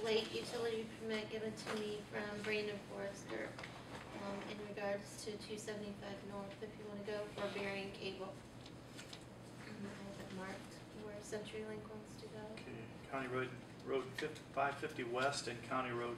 late utility permit given to me from Brandon Forrester in regards to 275 North, if you want to go for burying cable. I have it marked where CenturyLink wants to go. Okay, County Road 550 West and County Road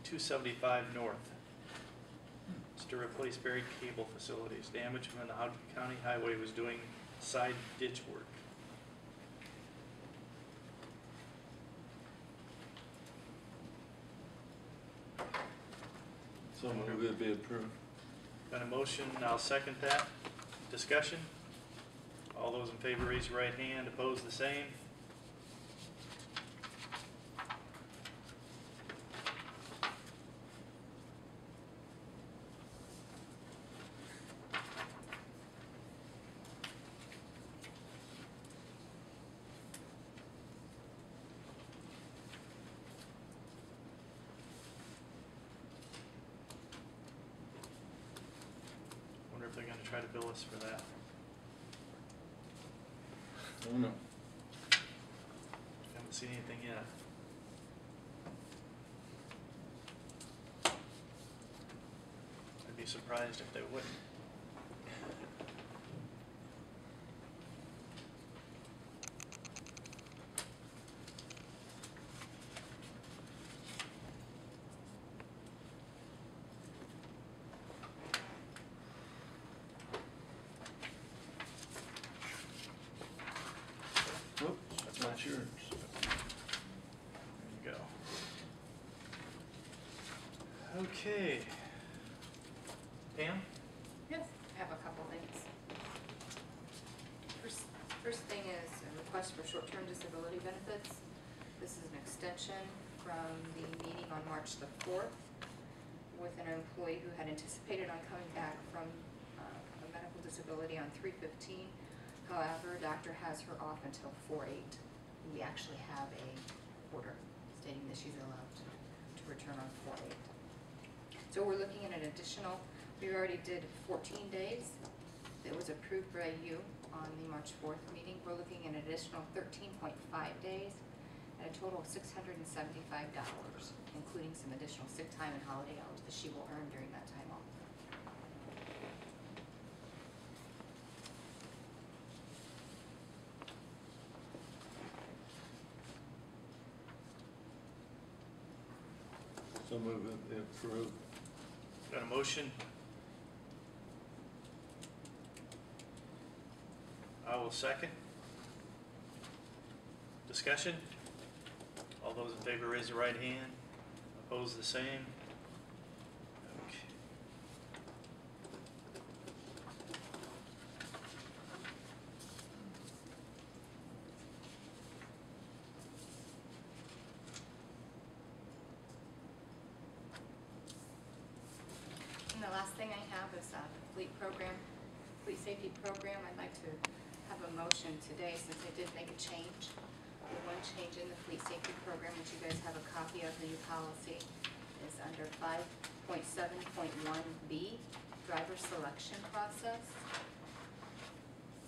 275 North. It's to replace buried cable facilities. Damage when the county highway was doing side ditch work. So move it be approved. Got a motion, I'll second that. Discussion? All those in favor raise your right hand, opposed the same. Wonder if they're gonna try to bill us for that. Oh no. Haven't seen anything yet. I'd be surprised if they wouldn't. Whoop, that's not yours. There you go. Okay. Pam? Yes, I have a couple things. First thing is a request for short-term disability benefits. This is an extension from the meeting on March the 4th with an employee who had anticipated on coming back from a medical disability on 3/15. However, doctor has her off until 4/8. We actually have a order stating that she's allowed to return on 4/8. So we're looking at an additional, we already did 14 days. It was approved by you on the March 4th meeting. We're looking at an additional 13.5 days at a total of $675, including some additional sick time and holiday hours that she will earn during that time off. So move it be approved. Got a motion? I will second. Discussion? All those in favor raise your right hand. Opposed the same. Okay. And the last thing I have is the fleet safety program. I'd like to have a motion today since I did make a change. The one change in the fleet safety program, which you guys have a copy of the new policy, is under 5.7.1B, driver selection process.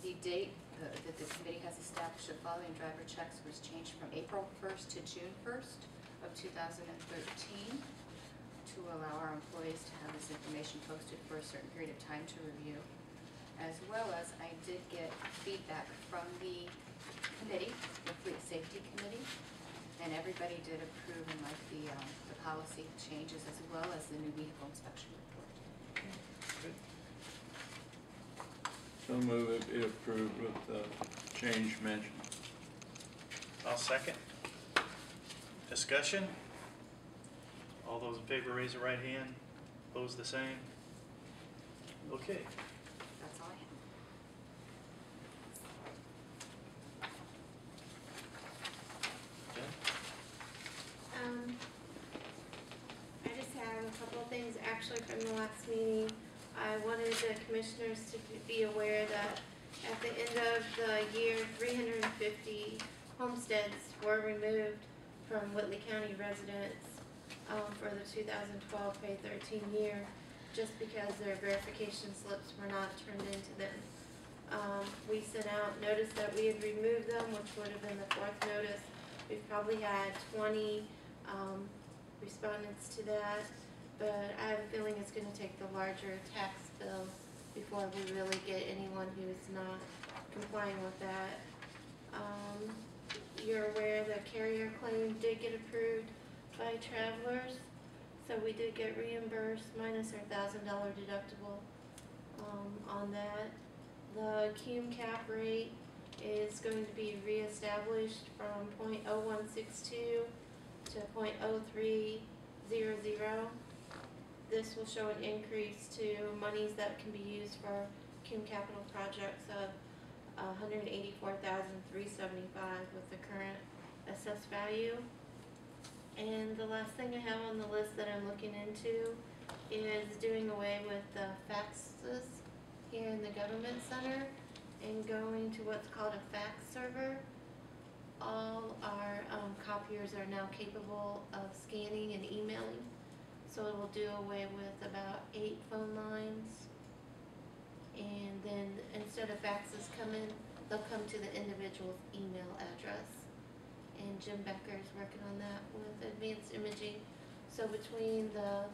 The date that the committee has established the following driver checks was changed from April 1st to June 1st of 2013 to allow our employees to have this information posted for a certain period of time to review. As well as I did get feedback from the committee, the Fleet Safety Committee, and everybody did approve and like the policy changes as well as the new vehicle inspection report. Good. So move it be approved with the change mentioned. I'll second. Discussion? All those in favor raise your right hand. Opposed the same. Okay. That's all I have. Jen? I just have a couple of things actually from the last meeting. I wanted the commissioners to be aware that at the end of the year, 350 homesteads were removed from Whitley County residents for the 2012 pay 13 year, just because their verification slips were not turned into them. We sent out notice that we had removed them, which would have been the 4th notice. We've probably had 20 respondents to that, but I have a feeling it's gonna take the larger tax bill before we really get anyone who's not complying with that. You're aware the carrier claim did get approved by Travelers, so we did get reimbursed minus our $1,000 deductible on that. The cum cap rate is going to be reestablished from 0.0162 to 0.0300. This will show an increase to monies that can be used for cum capital projects of $184,375 with the current assessed value. And the last thing I have on the list that I'm looking into is doing away with the faxes here in the government center and going to what's called a fax server. All our copiers are now capable of scanning and emailing, so it will do away with about 8 phone lines. And then instead of faxes coming, they'll come to the individual's email address. And Jim Becker is working on that with advanced imaging. So between the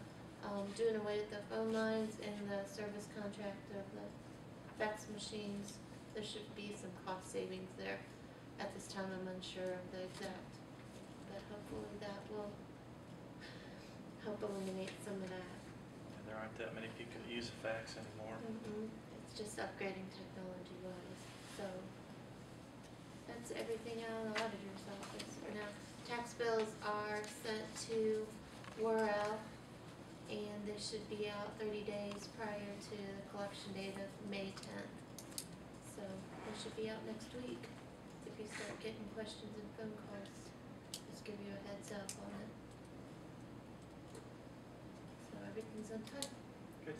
doing away with the phone lines and the service contract of the fax machines, there should be some cost savings there. At this time, I'm unsure of the exact, but hopefully that will help eliminate some of that. And there aren't that many people that use a fax anymore. It's just upgrading technology wise. So that's everything out of the auditor's office for now. Tax bills are sent to Worrell, and they should be out 30 days prior to the collection date of May 10th. So they should be out next week. If you start getting questions and phone calls, just give you a heads up on it. So everything's on time. Good.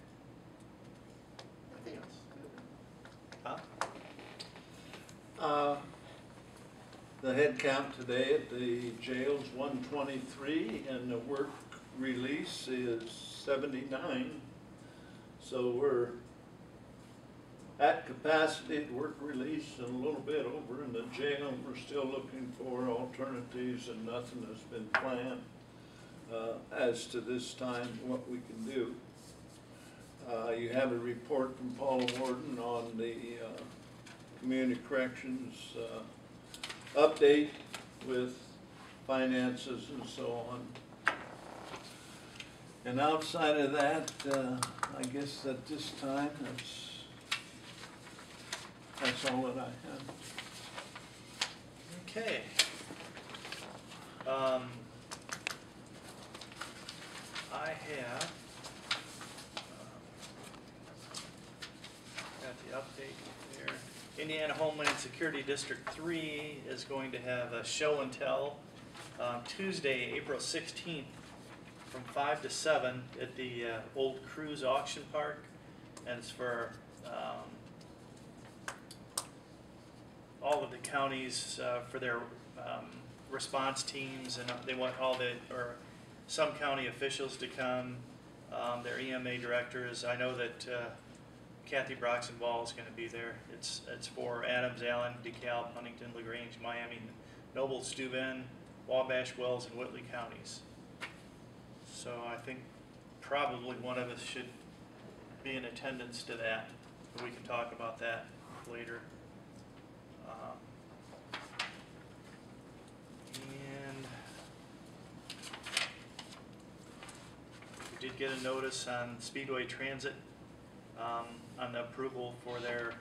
Nothing Anything else? The head count today at the jail's 123 and the work release is 79. So we're at capacity at work release and a little bit over in the jail. We're still looking for alternatives and nothing has been planned as to this time what we can do. You have a report from Paula Warden on the community corrections update with finances and so on. And outside of that, I guess at this time, that's all that I have. Okay. I have got the update there. Indiana Homeland Security District 3 is going to have a show and tell Tuesday, April 16th from 5 to 7 at the Old Cruise Auction Park. And it's for all of the counties for their response teams, and they want some county officials to come, their EMA directors. I know that Kathy Broxenball is going to be there. It's for Adams, Allen, DeKalb, Huntington, LaGrange, Miami, Noble, Steuben, Wabash, Wells, and Whitley counties. So I think probably one of us should be in attendance to that. But we can talk about that later. And we did get a notice on Speedway Transit on the approval for their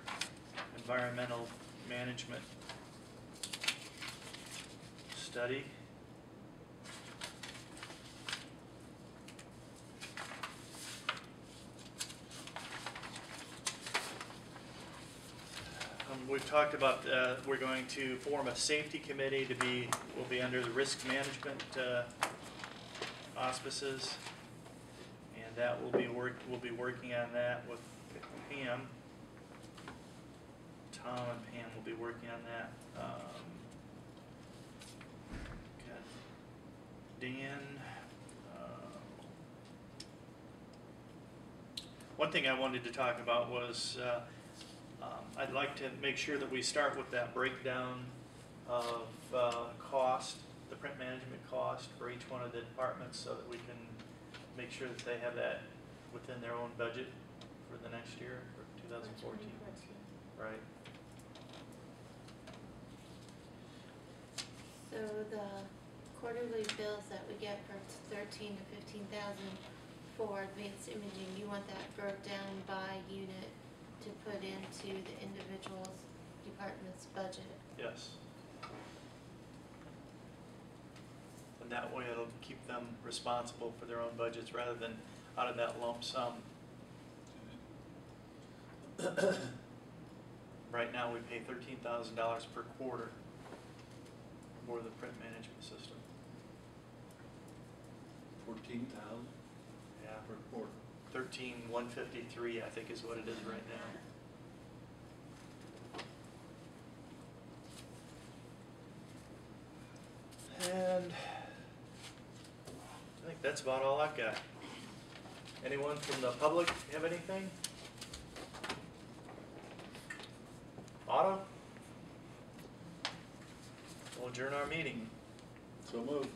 environmental management study. We've talked about we're going to form a safety committee will be under the risk management auspices, and that we'll be working on that with Pam. Tom and Pam will be working on that. Got Dan. One thing I wanted to talk about was I'd like to make sure that we start with that breakdown of cost the print management cost for each one of the departments so that we can make sure that they have that within their own budget for the next year, for 2014. Right. So the quarterly bills that we get for 13 to 15,000 for advanced imaging, you want that broke down by unit to put into the individual's department's budget? Yes. And that way it'll keep them responsible for their own budgets rather than out of that lump sum. Right now, we pay $13,000 per quarter for the print management system. 14,000 Yeah. per quarter. 13,153, I think is what it is right now. And I think that's about all I've got. Anyone from the public have anything? Otto? We'll adjourn our meeting. So moved.